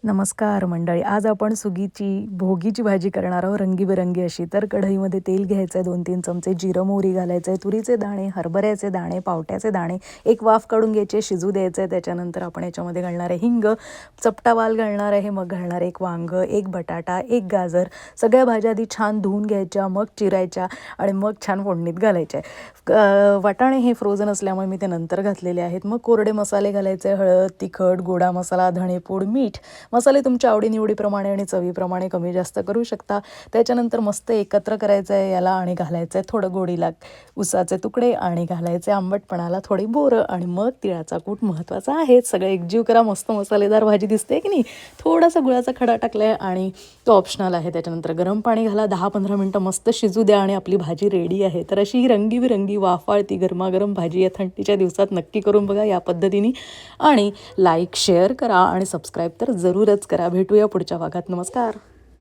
नमस्कार मंडळी. आज आपण सुगीची भोगीची भाजी करणार आहोत, रंगीबेरंगी अशी. तर कढईमध्ये तेल घ्यायचं आहे, 2-3 चमचे जिरं मोहरी घालायचं आहे, तुरीचे दाणे, हरभऱ्याचे दाणे, पावट्याचे दाणे, एक वाफ काढून घ्यायचे, शिजू द्यायचं आहे. त्याच्यानंतर आपण याच्यामध्ये घालणार आहे हिंग, चपटा वाल घालणार आहे, मग घालणार एक वांगं, एक बटाटा, एक गाजर. सगळ्या भाज्या आधी छान धुवून घ्यायच्या, मग चिरायच्या आणि मग छान फोडणीत घालायच्या. वाटाणे हे फ्रोझन असल्यामुळे मी ते नंतर घातलेले आहेत. मग कोरडे मसाले घालायचे, हळद, तिखट, गोडा मसाला, धणेपूड, मीठ. मसाले तुमच्या आवडीनिवडीप्रमाणे आणि चवीप्रमाणे कमी जास्त करू शकता. त्याच्यानंतर मस्त एकत्र करायचं आहे याला आणि घालायचं आहे थोडं गोडीला उसाचे तुकडे आणि घालायचे आंबटपणाला थोडी बोरं आणि मग तिळाचा कूट महत्त्वाचा आहे. सगळं एकजीव करा, मस्त मसालेदार भाजी दिसते की नाही. थोडासा गुळाचा खडा टाकला आहे आणि तो ऑप्शनल आहे. त्याच्यानंतर गरम पाणी घाला, 10-15 मिनटं मस्त शिजू द्या आणि आपली भाजी रेडी आहे. तर अशी ही रंगीबिरंगी वाफाळती गरमागरम भाजी या थंडीच्या दिवसात नक्की करून बघा या पद्धतीने. आणि लाईक शेअर करा आणि सबस्क्राईब तर जरूरच करा. भेटूया पुढच्या भागात. नमस्कार.